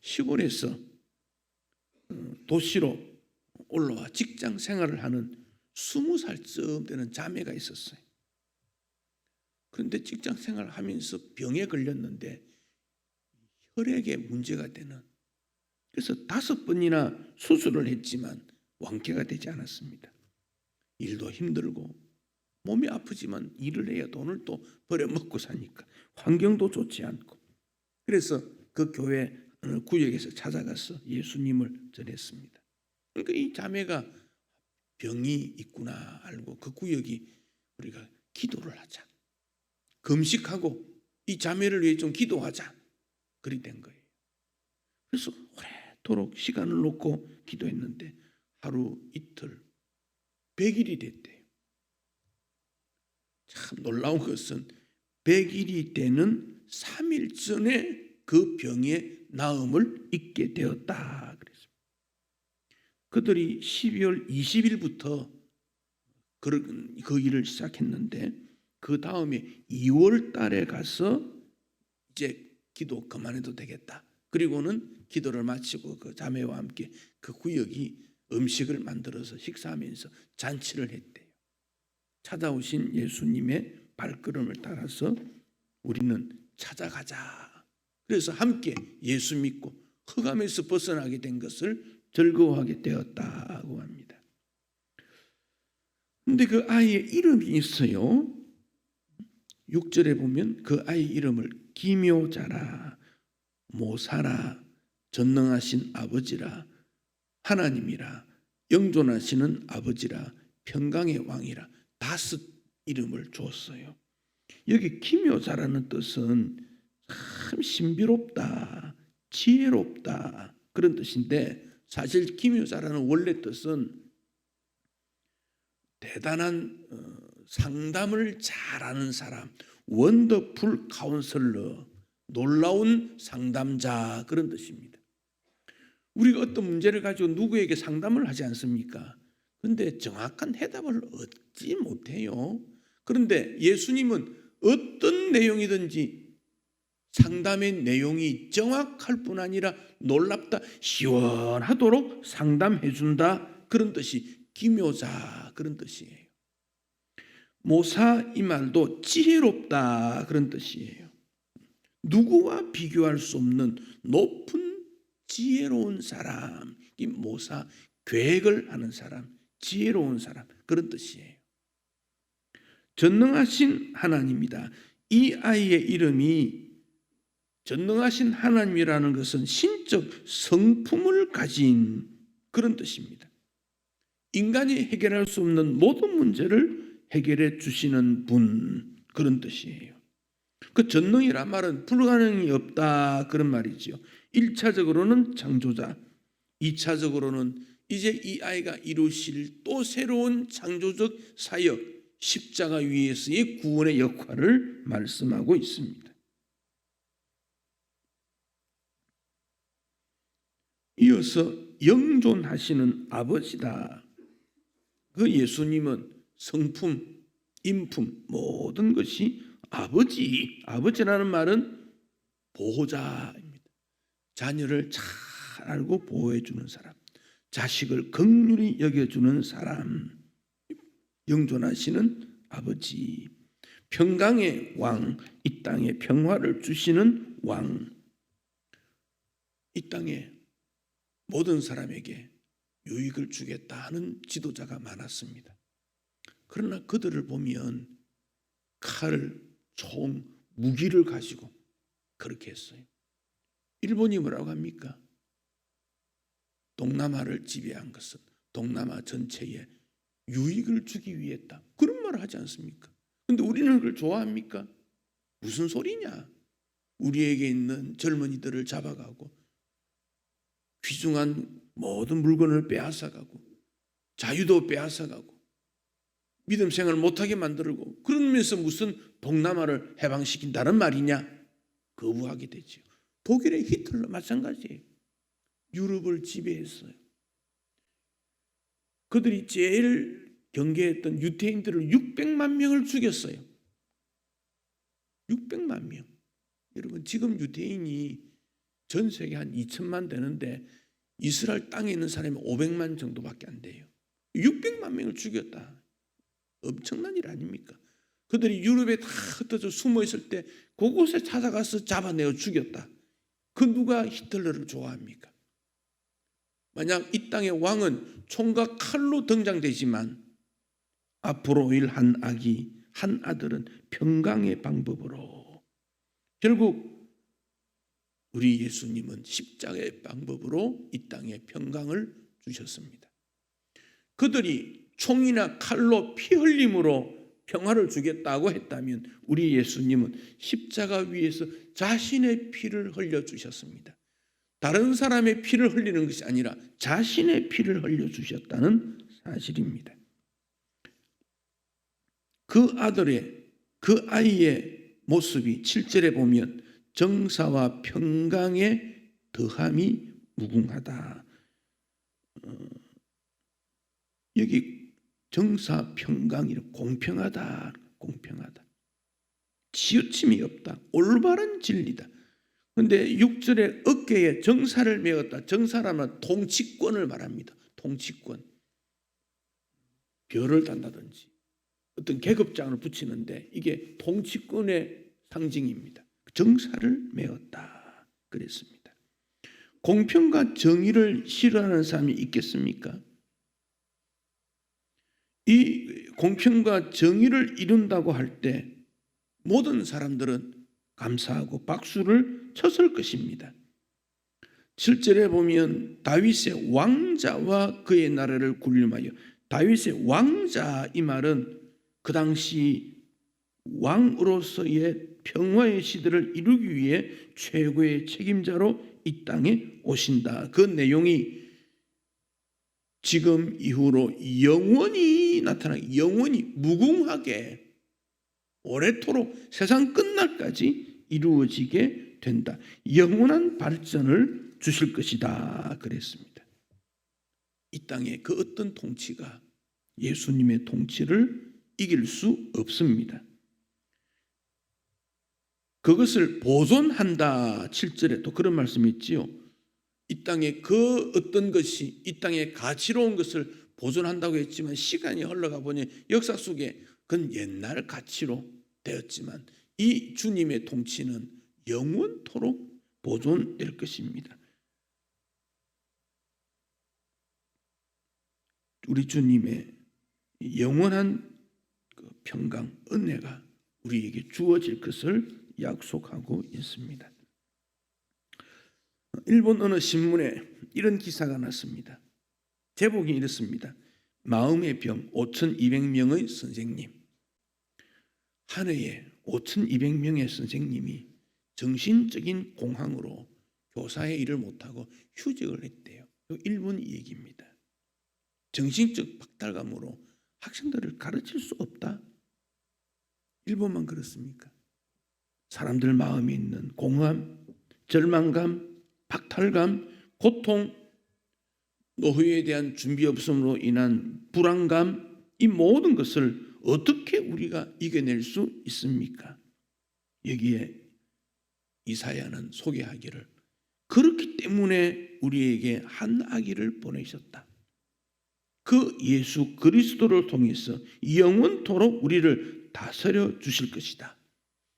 시골에서 도시로 올라와 직장 생활을 하는 20살쯤 되는 자매가 있었어요. 그런데 직장 생활을 하면서 병에 걸렸는데 혈액에 문제가 되는, 그래서 5번이나 수술을 했지만 완쾌가 되지 않았습니다. 일도 힘들고 몸이 아프지만 일을 해야 돈을 또 벌여먹고 사니까 환경도 좋지 않고, 그래서 그 교회 구역에서 찾아가서 예수님을 전했습니다. 그러니까 이 자매가 병이 있구나 알고 그 구역이 우리가 기도를 하자, 금식하고 이 자매를 위해 좀 기도하자, 그리 된 거예요. 그래서 오래도록 시간을 놓고 기도했는데 하루 이틀 100일이 됐대요. 참 놀라운 것은 100일이 되는 3일 전에 그 병의 나음을 잊게 되었다. 그랬습니다. 그들이 12월 20일부터 그 일을 시작했는데 그 다음에 2월 달에 가서 이제 기도 그만해도 되겠다. 그리고는 기도를 마치고 그 자매와 함께 그 구역이 음식을 만들어서 식사하면서 잔치를 했대요. 찾아오신 예수님의 발걸음을 따라서 우리는 찾아가자. 그래서 함께 예수 믿고 흑암에서 벗어나게 된 것을 즐거워하게 되었다고 합니다. 그런데 그 아이의 이름이 있어요. 6절에 보면 그 아이 이름을 기묘자라, 모사라, 전능하신 아버지라, 하나님이라, 영존하시는 아버지라, 평강의 왕이라 5 이름을 주었어요. 여기 기묘자라는 뜻은 참 신비롭다, 지혜롭다 그런 뜻인데, 사실 기묘자라는 원래 뜻은 대단한 상담을 잘하는 사람, 원더풀 카운슬러, 놀라운 상담자 그런 뜻입니다. 우리가 어떤 문제를 가지고 누구에게 상담을 하지 않습니까? 그런데 정확한 해답을 얻지 못해요. 그런데 예수님은 어떤 내용이든지 상담의 내용이 정확할 뿐 아니라 놀랍다, 시원하도록 상담해 준다 그런 뜻이 기묘자 그런 뜻이에요. 모사 이 말도 지혜롭다 그런 뜻이에요. 누구와 비교할 수 없는 높은 지혜로운 사람, 이 모사, 계획을 하는 사람, 지혜로운 사람 그런 뜻이에요. 전능하신 하나님이다. 이 아이의 이름이 전능하신 하나님이라는 것은 신적 성품을 가진 그런 뜻입니다. 인간이 해결할 수 없는 모든 문제를 해결해 주시는 분 그런 뜻이에요. 그 전능이란 말은 불가능이 없다 그런 말이지요. 1차적으로는 창조자, 2차적으로는 이제 이 아이가 이루실 또 새로운 창조적 사역, 십자가 위에서의 구원의 역할을 말씀하고 있습니다. 이어서 영존하시는 아버지다. 그 예수님은 성품, 인품 모든 것이 아버지. 아버지라는 말은 보호자입니다. 자녀를 잘 알고 보호해 주는 사람, 자식을 긍휼히 여겨주는 사람, 영존하시는 아버지, 평강의 왕, 이 땅에 평화를 주시는 왕, 이 땅에 모든 사람에게 유익을 주겠다 하는 지도자가 많았습니다. 그러나 그들을 보면 칼, 총, 무기를 가지고 그렇게 했어요. 일본이 뭐라고 합니까? 동남아를 지배한 것은 동남아 전체에 유익을 주기 위했다. 그런 말을 하지 않습니까? 그런데 우리는 그걸 좋아합니까? 무슨 소리냐? 우리에게 있는 젊은이들을 잡아가고 귀중한 모든 물건을 빼앗아가고 자유도 빼앗아가고 믿음 생활을 못하게 만들고 그러면서 무슨 동남아를 해방시킨다는 말이냐? 거부하게 되죠. 독일의 히틀러 마찬가지예요. 유럽을 지배했어요. 그들이 제일 경계했던 유태인들을 600만 명을 죽였어요. 600만 명. 여러분 지금 유태인이 전 세계 한 2천만 되는데 이스라엘 땅에 있는 사람이 500만 정도밖에 안 돼요. 600만 명을 죽였다. 엄청난 일 아닙니까? 그들이 유럽에 다 흩어져 숨어 있을 때 그곳에 찾아가서 잡아내어 죽였다. 그 누가 히틀러를 좋아합니까? 만약 이 땅의 왕은 총과 칼로 등장되지만 앞으로 올 한 아기, 한 아들은 평강의 방법으로, 결국 우리 예수님은 십자가의 방법으로 이 땅에 평강을 주셨습니다. 그들이 총이나 칼로 피 흘림으로 평화를 주겠다고 했다면 우리 예수님은 십자가 위에서 자신의 피를 흘려주셨습니다. 다른 사람의 피를 흘리는 것이 아니라 자신의 피를 흘려주셨다는 사실입니다. 그 아들의, 그 아이의 모습이 7절에 보면 정사와 평강의 더함이 무궁하다. 여기 정사 평강이 공평하다. 공평하다. 치우침이 없다. 올바른 진리다. 그런데 6절에 어깨에 정사를 메었다. 정사라면 통치권을 말합니다. 통치권. 별을 단다든지 어떤 계급장을 붙이는데 이게 통치권의 상징입니다. 정사를 메었다 그랬습니다. 공평과 정의를 싫어하는 사람이 있겠습니까? 이 공평과 정의를 이룬다고 할 때 모든 사람들은 감사하고 박수를 쳤을 것입니다. 7절에 보면 다윗의 왕자와 그의 나라를 군림하여, 다윗의 왕자 이 말은 그 당시 왕으로서의 평화의 시대를 이루기 위해 최고의 책임자로 이 땅에 오신다. 그 내용이 지금 이후로 영원히 나타나게, 영원히 무궁하게 오래도록 세상 끝날까지 이루어지게 된다. 영원한 발전을 주실 것이다 그랬습니다. 이 땅에 그 어떤 통치가 예수님의 통치를 이길 수 없습니다. 그것을 보존한다. 7절에 또 그런 말씀이 있지요. 이 땅에 그 어떤 것이 이 땅에 가치로운 것을 보존한다고 했지만 시간이 흘러가 보니 역사 속에 그건 옛날 가치로 되었지만 이 주님의 통치는 영원토록 보존될 것입니다. 우리 주님의 영원한 평강, 은혜가 우리에게 주어질 것을 약속하고 있습니다. 일본 어느 신문에 이런 기사가 났습니다. 제목이 이렇습니다. 마음의 병 5,200명의 선생님. 한 해에 5,200명의 선생님이 정신적인 공황으로 교사의 일을 못하고 휴직을 했대요. 일본 얘기입니다. 정신적 박탈감으로 학생들을 가르칠 수 없다. 일본만 그렇습니까? 사람들 마음에 있는 공허함, 절망감, 박탈감, 고통, 노후에 대한 준비 없음으로 인한 불안감, 이 모든 것을 어떻게 우리가 이겨낼 수 있습니까? 여기에 이사야는 소개하기를 그렇기 때문에 우리에게 한 아기를 보내셨다. 그 예수 그리스도를 통해서 영원토록 우리를 다스려 주실 것이다.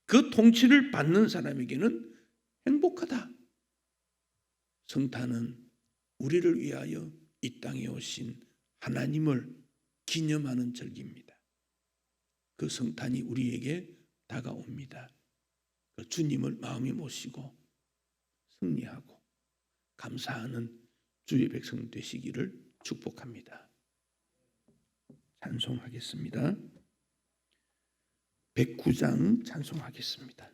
그 통치를 받는 사람에게는 행복하다. 성탄은 우리를 위하여 이 땅에 오신 하나님을 기념하는 절기입니다. 그 성탄이 우리에게 다가옵니다. 그 주님을 마음에 모시고 승리하고 감사하는 주의 백성 되시기를 축복합니다. 찬송하겠습니다. 109장 찬송하겠습니다.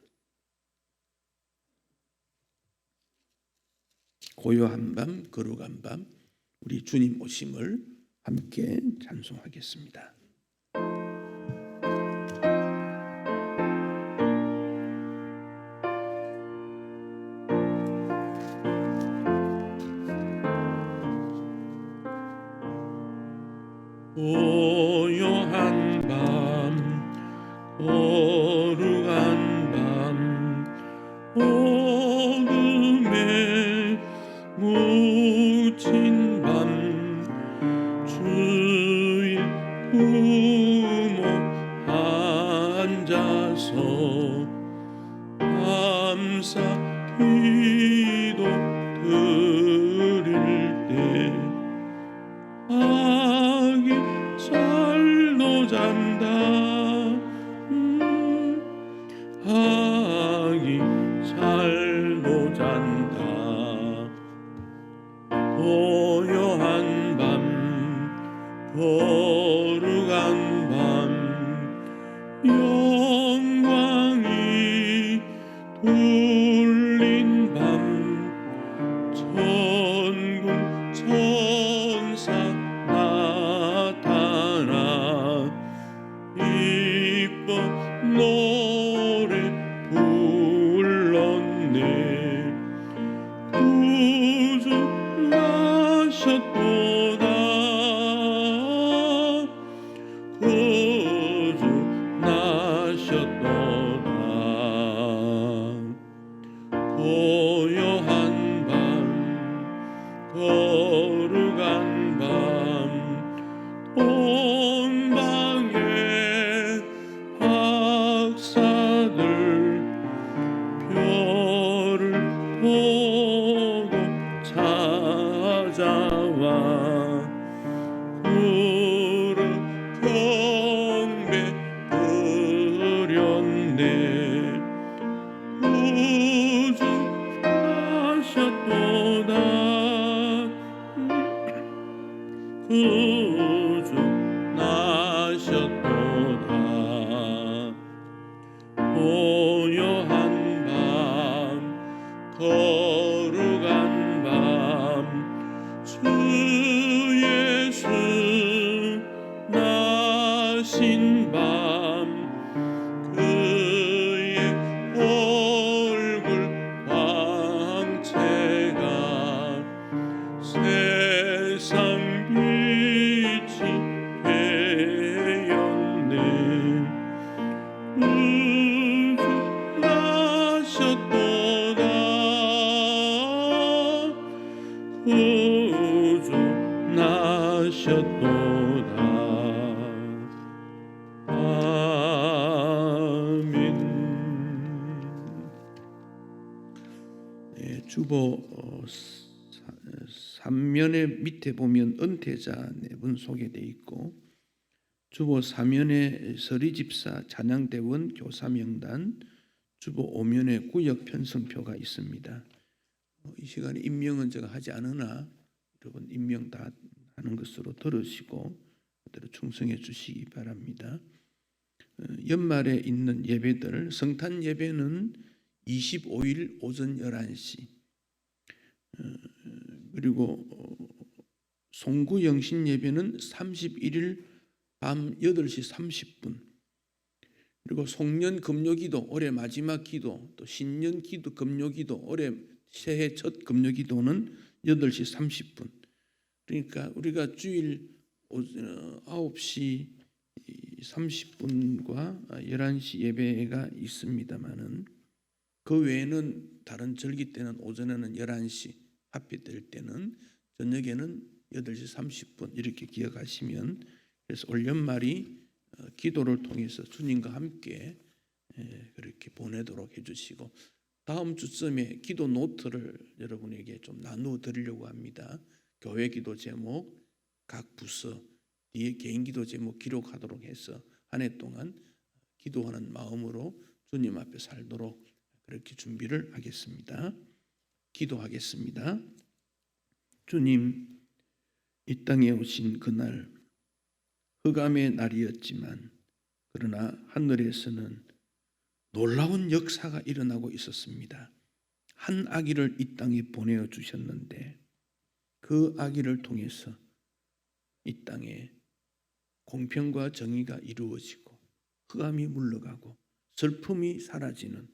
고요한 밤, 거룩한 밤, 우리 주님 오심을 함께 찬송하겠습니다. 고요한 밤, 거룩한 밤, 어둠에 묻힌 밤, 주의 부모 앉아서 감사 기도 드릴 때 아기 잘도 잔다. 아기 잘도 잔다. 고요한 밤, 거룩한 밤, 영광이 돌린 밤, 천군 천사 나타나 기뻐 노래 불렀네. 구주 나셨도다. 구주 나셨도다. 고요한 밤, 거룩한 밤, 동방의 박사들 별을 보고 찾아와 구름 경배 드렸네. 구주 나셨도다. 구주 나셨도다. 고요한 밤, 거룩한 밤, 주 예수 나신 밤, 그의 얼굴 광채가 세상 빛이 되었네. 구주 나셨도다. 구주 나셨도다. 아멘. 네, 주보 3면의 밑에 보면 은퇴자 4분 소개되어 있고, 주보 4면에 서리집사, 찬양대원, 교사명단, 주보 5면에 구역 편성표가 있습니다. 이 시간에 임명은 제가 하지 않으나 여러분 임명 다 하는 것으로 들으시고 그대로 충성해 주시기 바랍니다. 연말에 있는 예배들, 성탄 예배는 25일 오전 11시, 그리고 송구 영신 예배는 31일 밤 8시 30분, 그리고 송년 금요기도 올해 마지막 기도, 또 신년 기도 금요기도 올해 새해 첫 금요기도는 8시 30분. 그러니까 우리가 주일 9시 30분과 11시 예배가 있습니다만은 그 외에는 다른 절기 때는 오전에는 11시, 합의될 때는 저녁에는 8시 30분 이렇게 기억하시면, 그래서 올 연말이 기도를 통해서 주님과 함께 그렇게 보내도록 해주시고, 다음 주쯤에 기도 노트를 여러분에게 좀 나누어 드리려고 합니다. 교회 기도 제목, 각 부서 뒤에 개인 기도 제목 기록하도록 해서 한 해 동안 기도하는 마음으로 주님 앞에 살도록 그렇게 준비를 하겠습니다. 기도하겠습니다. 주님, 이 땅에 오신 그날 흑암의 날이었지만 그러나 하늘에서는 놀라운 역사가 일어나고 있었습니다. 한 아기를 이 땅에 보내어 주셨는데 그 아기를 통해서 이 땅에 공평과 정의가 이루어지고 흑암이 물러가고 슬픔이 사라지는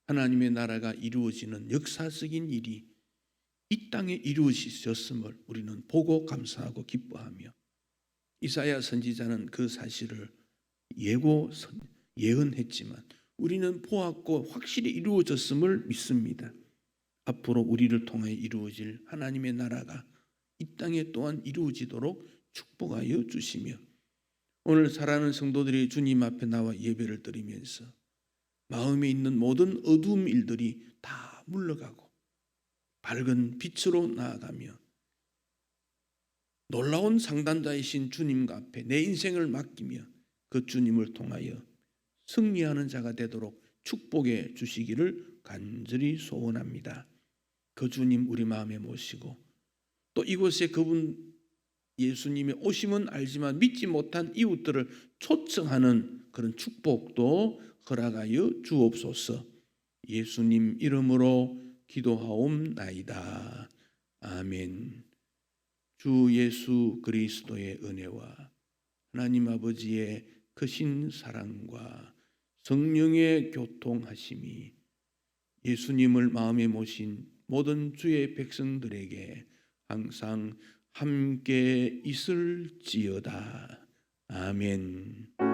하나님의 나라가 이루어지는 역사적인 일이 이 땅에 이루어졌음을 우리는 보고 감사하고 기뻐하며, 이사야 선지자는 그 사실을 예언했지만 우리는 보았고 확실히 이루어졌음을 믿습니다. 앞으로 우리를 통해 이루어질 하나님의 나라가 이 땅에 또한 이루어지도록 축복하여 주시며, 오늘 사랑하는 성도들이 주님 앞에 나와 예배를 드리면서 마음에 있는 모든 어두운 일들이 다 물러가고 밝은 빛으로 나아가며 놀라운 상담자이신 주님과 앞에 내 인생을 맡기며 그 주님을 통하여 승리하는 자가 되도록 축복해 주시기를 간절히 소원합니다. 그 주님 우리 마음에 모시고, 또 이곳에 그분 예수님의 오심은 알지만 믿지 못한 이웃들을 초청하는 그런 축복도 허락하여 주옵소서. 예수님 이름으로 기도하옵나이다. 아멘. 주 예수 그리스도의 은혜와 하나님 아버지의 크신 사랑과 성령의 교통하심이 예수님을 마음에 모신 모든 주의 백성들에게 항상 함께 있을지어다. 아멘.